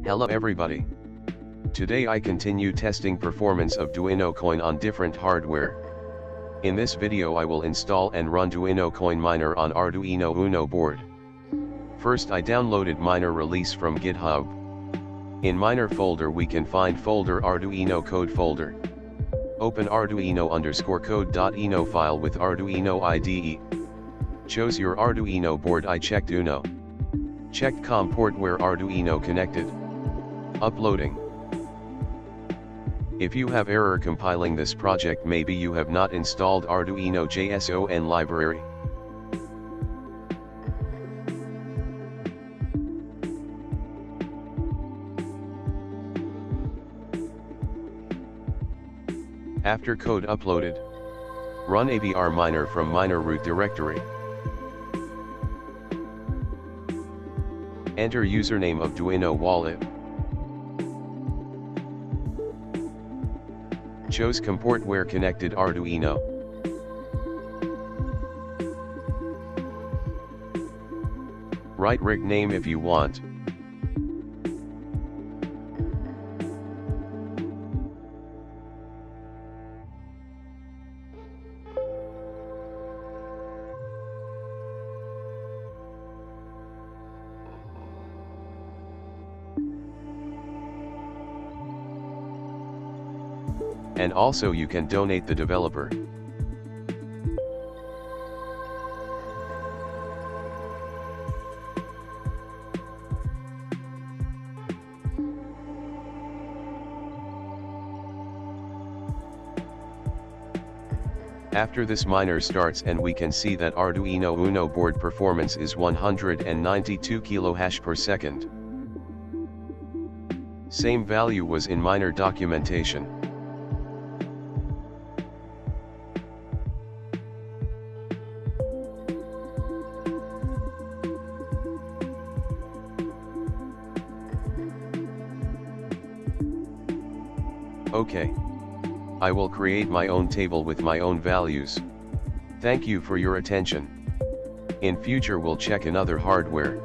Hello everybody. Today I continue testing performance of Duino Coin on different hardware. In this video I will install and run Duino Coin miner on Arduino UNO board. First I downloaded miner release from GitHub. In miner folder we can find folder Arduino code folder. Open Arduino_code.ino file with Arduino IDE. Chose your Arduino board. I checked UNO. Checked COM port where Arduino connected. Uploading. If you have error compiling this project, maybe you have not installed Arduino JSON library. After code uploaded, run ABR miner from miner root directory. Enter username of Duino wallet. Chose COM port where connected Arduino. Write rig name if you want. And also you can donate the developer. After this miner starts and we can see that Arduino UNO board performance is 192 kHz per second. Same value was in miner documentation. Okay. I will create my own table with my own values. Thank you for your attention. In future we'll check another hardware.